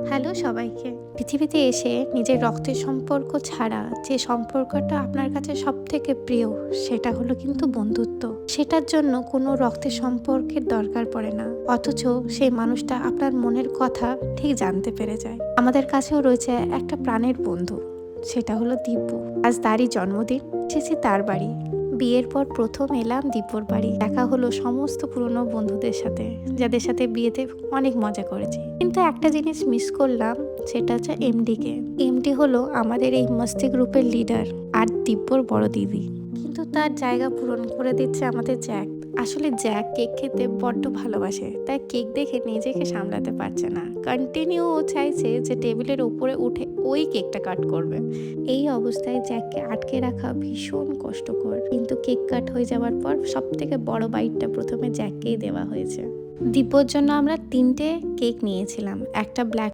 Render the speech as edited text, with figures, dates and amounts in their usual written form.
Hello সবাইকে। পৃথিবীতে এসে নিজের রক্তের সম্পর্ক ছাড়া যে সম্পর্কটা আপনার কাছে সবথেকে প্রিয় সেটা হলো কিন্তু বন্ধুত্ব। সেটার জন্য কোনো রক্তের সম্পর্কের দরকার পড়ে না। অথচ সেই মানুষটা আপনার মনের কথা ঠিক জানতে পেরে যায়। আমাদের কাছেও রয়েছে একটা প্রাণের বন্ধু, সেটা হলো দিব্য। আজ তারই জন্মদিন, এসেছি তার বাড়ি। বিয়ের পর প্রথম এলাম দিব্যর বাড়ি। দেখা হলো সমস্ত পুরনো বন্ধুদের সাথে, যাদের সাথে বিয়েতে অনেক মজা করেছি। কিন্তু একটা জিনিস মিস করলাম, সেটা হচ্ছে এমডিকে। এমডি হলো আমাদের এই মস্তি গ্রুপের লিডার আর দিব্যর বড় দিদি। কিন্তু তার জায়গা পূরণ করে দিচ্ছে আমাদের জ্যাক। আসলে জ্যাক কেক খেতে বড্ড ভালোবাসে, তাই কেক দেখে নিজেকে সামলাতে পারছে না। কন্টিনিউ ও চাইছে যে টেবিলের উপরে উঠে ওই কেকটা কাট করবে। এই অবস্থায় জ্যাককে আটকে রাখা ভীষণ কষ্টকর। কিন্তু কেক কাট হয়ে যাওয়ার পর সব থেকে বড় বাইটটা প্রথমে জ্যাককেই দেওয়া হয়েছে। দিব্যর জন্য আমরা 3টে কেক নিয়েছিলাম, একটা ব্ল্যাক